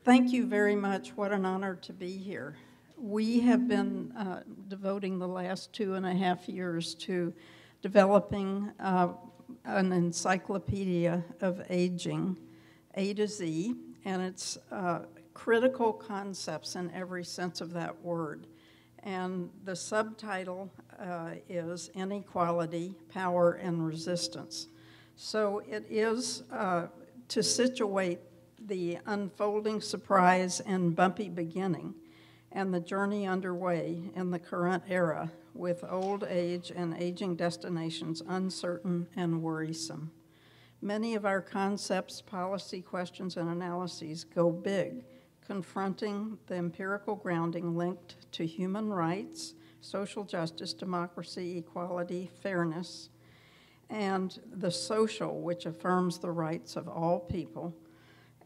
Thank you very much. What an honor to be here. We have been devoting the last 2.5 years to developing an encyclopedia of aging, A to Z, and it's critical concepts in every sense of that word. And the subtitle is Inequality, Power, and Resistance. So it is to situate the unfolding surprise and bumpy beginning and the journey underway in the current era with old age and aging destinations uncertain and worrisome. Many of our concepts, policy questions, and analyses go big, confronting the empirical grounding linked to human rights, social justice, democracy, equality, fairness, and the social, which affirms the rights of all people,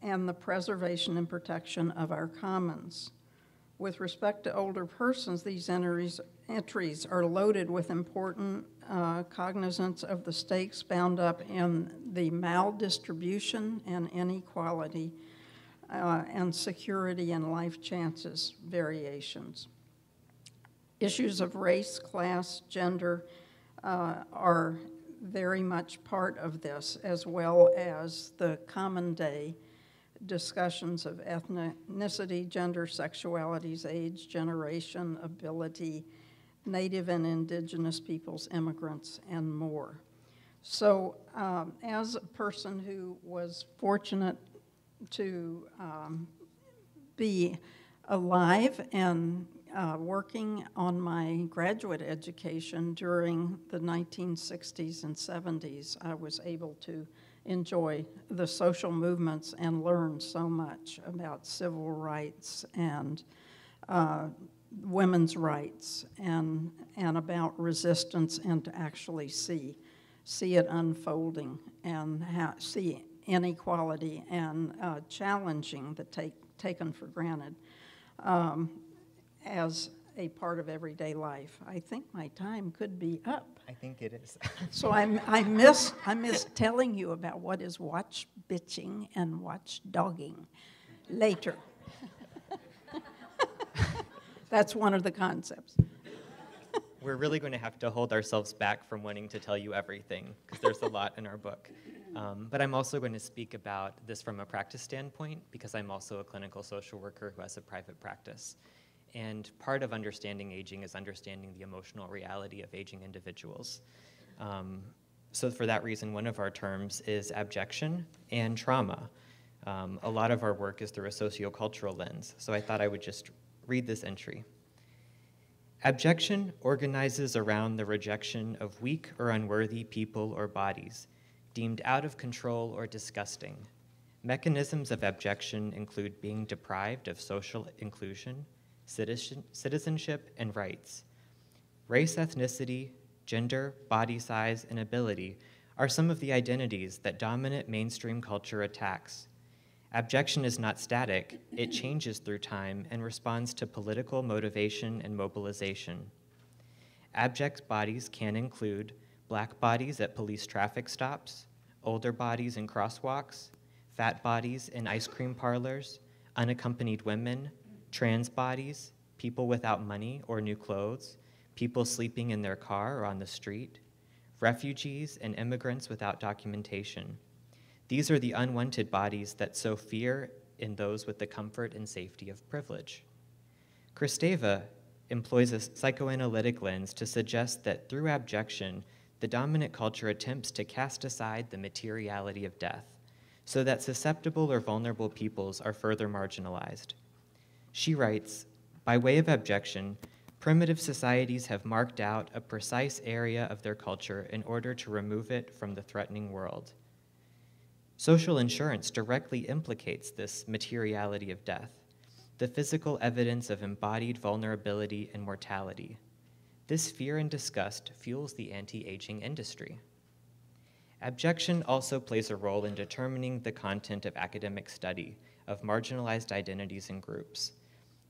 and the preservation and protection of our commons. With respect to older persons, these entries are loaded with important cognizance of the stakes bound up in the maldistribution and inequality and security and life chances variations. Issues of race, class, gender are very much part of this, as well as the common day discussions of ethnicity, gender, sexualities, age, generation, ability, Native and Indigenous peoples, immigrants, and more. So as a person who was fortunate to be alive and working on my graduate education during the 1960s and 70s, I was able to enjoy the social movements and learn so much about civil rights and women's rights and about resistance, and to actually see it unfolding and see inequality and challenging the taken for granted as a part of everyday life. I think my time could be up. I think it is. So I miss telling you about what is watch bitching and watch dogging later. That's one of the concepts. We're really going to have to hold ourselves back from wanting to tell you everything, because there's a lot in our book. But I'm also going to speak about this from a practice standpoint, because I'm also a clinical social worker who has a private practice. And part of understanding aging is understanding the emotional reality of aging individuals. So for that reason, one of our terms is abjection and trauma. A lot of our work is through a sociocultural lens, so I thought I would just read this entry. Abjection organizes around the rejection of weak or unworthy people or bodies, deemed out of control or disgusting. Mechanisms of abjection include being deprived of social inclusion, citizenship, and rights. Race, ethnicity, gender, body size, and ability are some of the identities that dominant mainstream culture attacks. Abjection is not static, it changes through time and responds to political motivation and mobilization. Abject bodies can include black bodies at police traffic stops, older bodies in crosswalks, fat bodies in ice cream parlors, unaccompanied women, trans bodies, people without money or new clothes, people sleeping in their car or on the street, refugees and immigrants without documentation. These are the unwanted bodies that sow fear in those with the comfort and safety of privilege. Kristeva employs a psychoanalytic lens to suggest that through abjection, the dominant culture attempts to cast aside the materiality of death, so that susceptible or vulnerable peoples are further marginalized. She writes, by way of abjection, primitive societies have marked out a precise area of their culture in order to remove it from the threatening world. Social insurance directly implicates this materiality of death, the physical evidence of embodied vulnerability and mortality. This fear and disgust fuels the anti-aging industry. Abjection also plays a role in determining the content of academic study of marginalized identities and groups.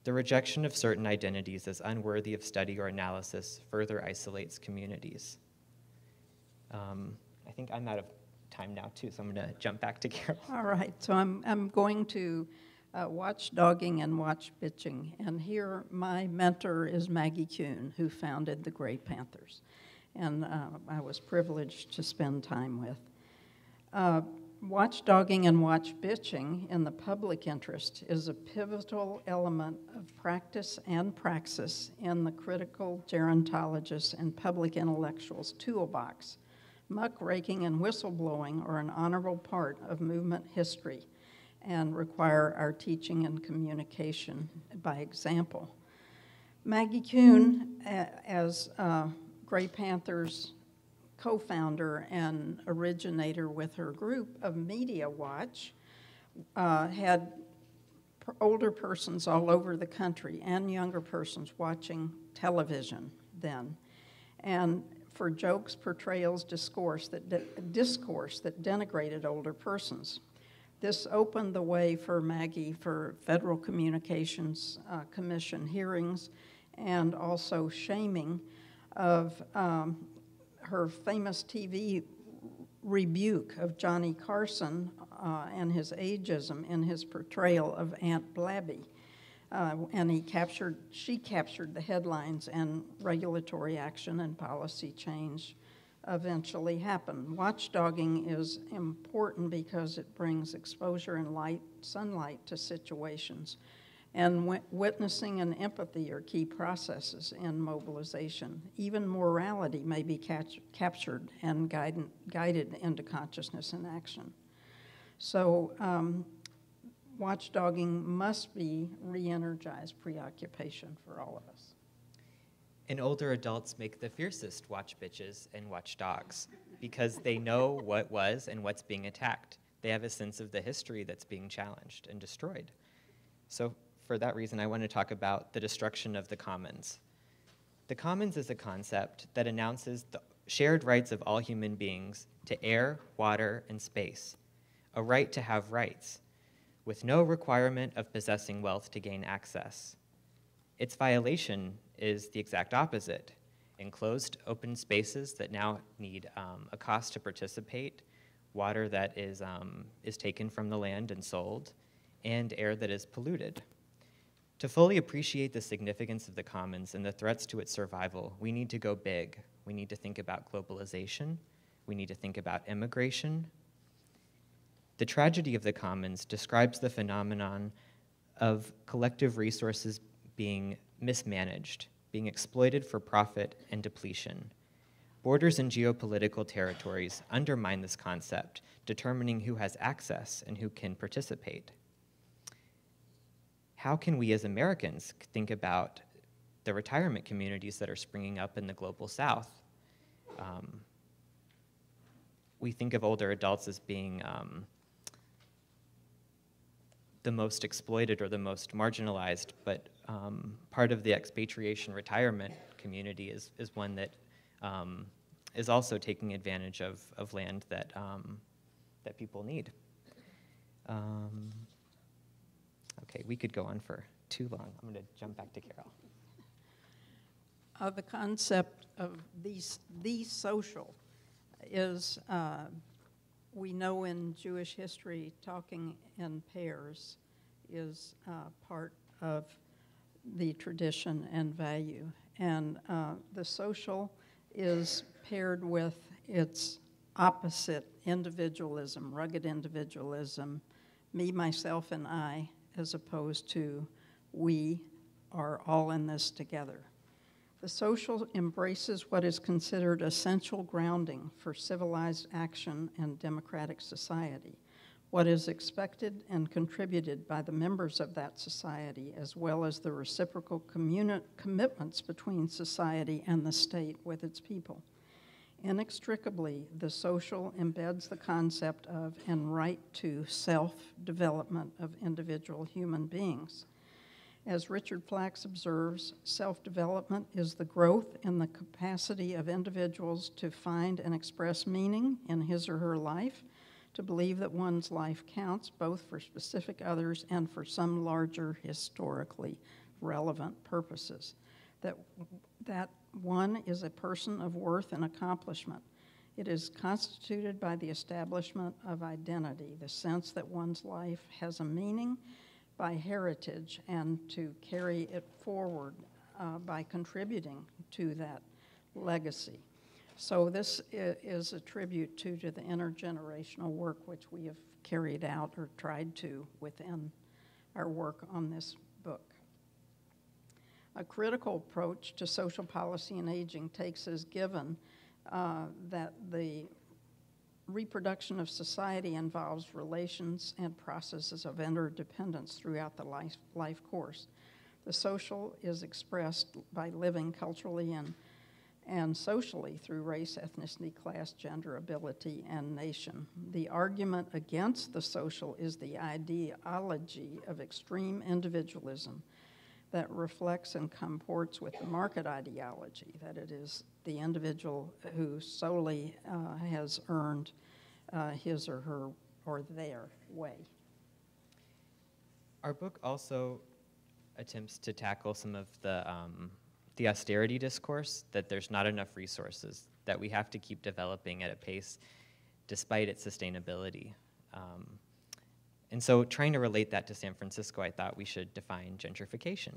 The rejection of certain identities as unworthy of study or analysis further isolates communities. I think I'm out of time now too, so I'm going to jump back to Carroll. All right, so I'm going to watchdogging and watch bitching. And here my mentor is Maggie Kuhn, who founded the Gray Panthers. And I was privileged to spend time with. Watchdogging and watch bitching in the public interest is a pivotal element of practice and praxis in the critical gerontologist and public intellectual's toolbox. Muckraking and whistleblowing are an honorable part of movement history and require our teaching and communication by example. Maggie Kuhn, as Gray Panthers co-founder and originator with her group of Media Watch, had older persons all over the country and younger persons watching television then. And for jokes, portrayals, discourse that denigrated older persons. This opened the way for Maggie for Federal Communications Commission hearings and also shaming of her famous TV rebuke of Johnny Carson and his ageism in his portrayal of Aunt Blabby. And she captured the headlines, and regulatory action and policy change eventually happened. Watchdogging is important because it brings exposure and sunlight to situations. And witnessing and empathy are key processes in mobilization. Even morality may be captured and guided into consciousness and action. So watchdogging must be re-energized preoccupation for all of us. And older adults make the fiercest watch bitches and watch dogs because they know what was and what's being attacked. They have a sense of the history that's being challenged and destroyed. So for that reason, I want to talk about the destruction of the commons. The commons is a concept that announces the shared rights of all human beings to air, water, and space, a right to have rights, with no requirement of possessing wealth to gain access. Its violation is the exact opposite: enclosed open spaces that now need a cost to participate, water that is taken from the land and sold, and air that is polluted. To fully appreciate the significance of the commons and the threats to its survival, we need to go big. We need to think about globalization. We need to think about immigration. The tragedy of the commons describes the phenomenon of collective resources being mismanaged, being exploited for profit and depletion. Borders and geopolitical territories undermine this concept, determining who has access and who can participate. How can we as Americans think about the retirement communities that are springing up in the global South? We think of older adults as being the most exploited or the most marginalized, but part of the expatriation retirement community is one that is also taking advantage of land that people need. Okay, we could go on for too long. I'm going to jump back to Carroll. The concept of the social is, we know in Jewish history, talking in pairs is part of the tradition and value. And the social is paired with its opposite, individualism, rugged individualism, me, myself, and I, as opposed to we are all in this together. The social embraces what is considered essential grounding for civilized action and democratic society, what is expected and contributed by the members of that society, as well as the reciprocal commitments between society and the state with its people. Inextricably, the social embeds the concept of and right to self-development of individual human beings. As Richard Flax observes, self-development is the growth in the capacity of individuals to find and express meaning in his or her life, to believe that one's life counts both for specific others and for some larger historically relevant purposes, that one is a person of worth and accomplishment. It is constituted by the establishment of identity, the sense that one's life has a meaning by heritage and to carry it forward by contributing to that legacy. So this is a tribute to the intergenerational work which we have carried out or tried to within our work on this book. A critical approach to social policy and aging takes as given that the reproduction of society involves relations and processes of interdependence throughout the life course. The social is expressed by living culturally and socially through race, ethnicity, class, gender, ability, and nation. The argument against the social is the ideology of extreme individualism that reflects and comports with the market ideology, that it is the individual who solely has earned his or her or their way. Our book also attempts to tackle some of the austerity discourse, that there's not enough resources, that we have to keep developing at a pace despite its sustainability. And so trying to relate that to San Francisco, I thought we should define gentrification.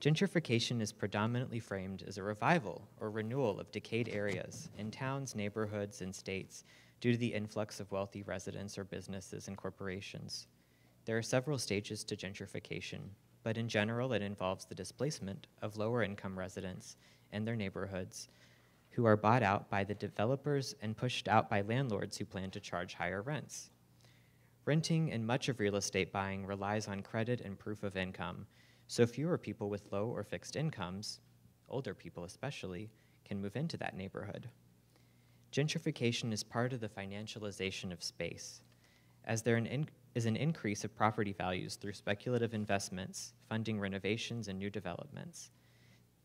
Gentrification is predominantly framed as a revival or renewal of decayed areas in towns, neighborhoods, and states due to the influx of wealthy residents or businesses and corporations. There are several stages to gentrification, but in general it involves the displacement of lower income residents and their neighborhoods who are bought out by the developers and pushed out by landlords who plan to charge higher rents. Renting and much of real estate buying relies on credit and proof of income, so fewer people with low or fixed incomes, older people especially, can move into that neighborhood. Gentrification is part of the financialization of space, as there is an increase of property values through speculative investments, funding renovations and new developments.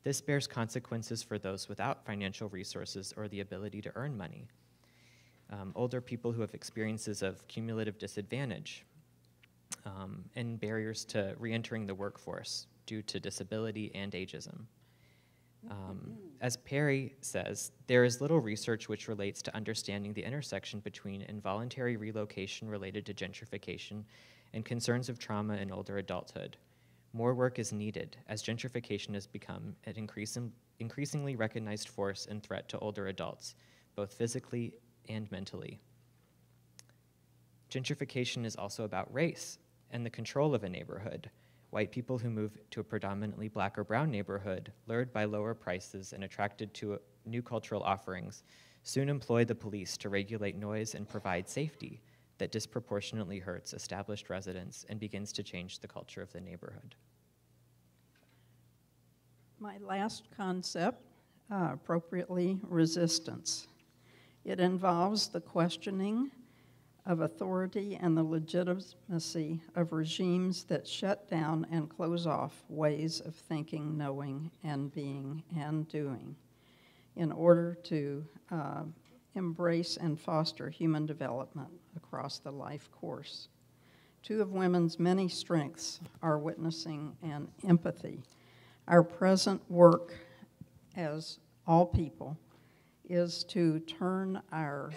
This bears consequences for those without financial resources or the ability to earn money. Older people who have experiences of cumulative disadvantage, and barriers to re-entering the workforce due to disability and ageism. As Perry says, there is little research which relates to understanding the intersection between involuntary relocation related to gentrification and concerns of trauma in older adulthood. More work is needed as gentrification has become an increasingly recognized force and threat to older adults, both physically and mentally. Gentrification is also about race and the control of a neighborhood. White people who move to a predominantly black or brown neighborhood, lured by lower prices and attracted to new cultural offerings, soon employ the police to regulate noise and provide safety that disproportionately hurts established residents and begins to change the culture of the neighborhood. My last concept, appropriately, resistance. It involves the questioning of authority and the legitimacy of regimes that shut down and close off ways of thinking, knowing, and being and doing in order to embrace and foster human development across the life course. Two of women's many strengths are witnessing and empathy. Our present work as all people is to turn our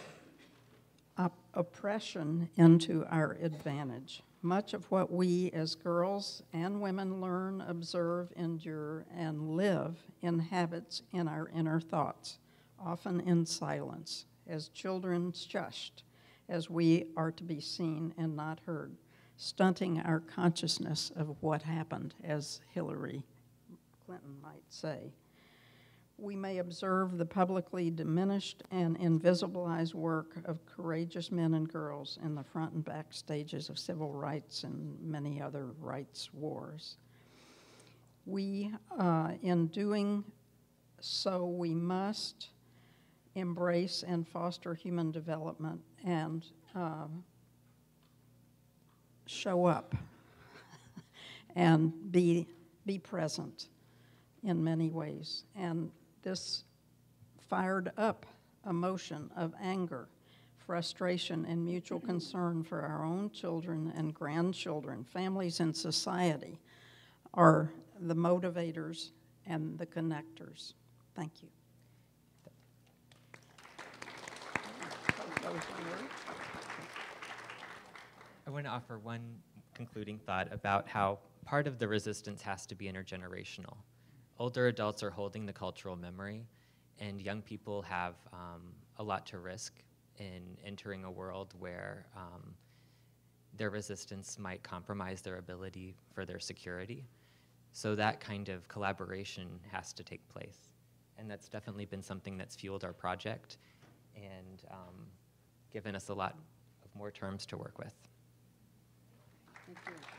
oppression into our advantage. Much of what we as girls and women learn, observe, endure, and live inhabits in our inner thoughts, often in silence, as children shushed, as we are to be seen and not heard, stunting our consciousness of what happened, as Hillary Clinton might say. We may observe the publicly diminished and invisibilized work of courageous men and girls in the front and back stages of civil rights and many other rights wars. We, in doing so, we must embrace and foster human development and show up and be present in many ways. And this fired up emotion of anger, frustration, and mutual concern for our own children and grandchildren, families and society are the motivators and the connectors. Thank you. I want to offer one concluding thought about how part of the resistance has to be intergenerational. Older adults are holding the cultural memory, and young people have a lot to risk in entering a world where their resistance might compromise their ability for their security. So that kind of collaboration has to take place. And that's definitely been something that's fueled our project and given us a lot of more terms to work with. Thank you.